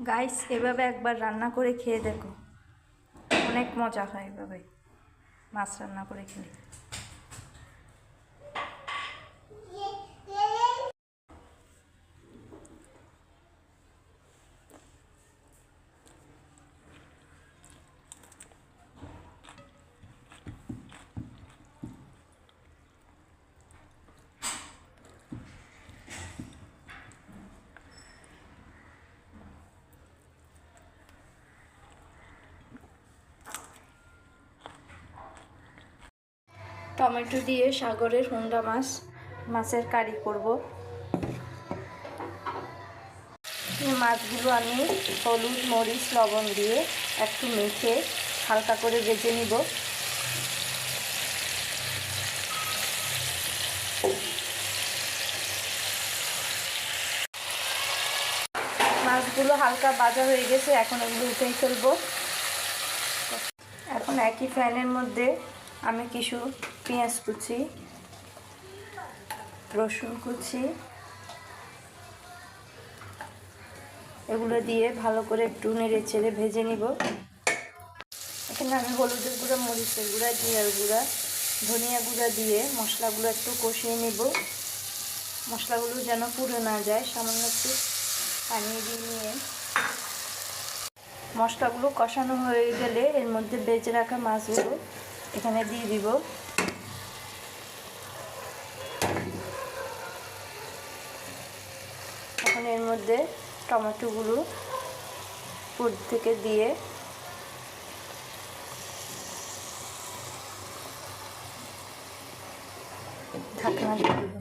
Guys, এভাবে একবার রান্না করে খেয়ে দেখো, অনেক মজা হয় এভাবে মাছ রান্না করে খেলে। টমেটো দিয়ে সাগরের হুন্ডা মাছের কারি করব। মাছগুলো আমি হলুদ, মরিচ, লবণ দিয়ে একটু মেখে হালকা করে ভেজে নিব। মাছগুলো হালকা ভাজা হয়ে গেছে, এখন এগুলো উঠেই ফেলবো। এখন একই প্যানের মধ্যে আমি কিছু পেঁয়াজ কুচি, রসুন কুচি এগুলো দিয়ে ভালো করে একটু নেড়ে চেড়ে ভেজে নিব। এখানে আমি হলুদের গুঁড়া, মরিচের গুঁড়া, জিরার গুঁড়া, ধনিয়া গুঁড়া দিয়ে মশলাগুলো একটু কষিয়ে নিব। মশলাগুলো যেন পুড়ে না যায়, সামান্য একটু পানি দিয়ে নিয়ে মশলাগুলো কষানো হয়ে গেলে এর মধ্যে বেজে রাখা মাছগুলো এখানে দিয়ে দিব। এখন এর মধ্যে টমেটোগুলো পুর থেকে দিয়ে ঢাকনা দিয়ে দিব।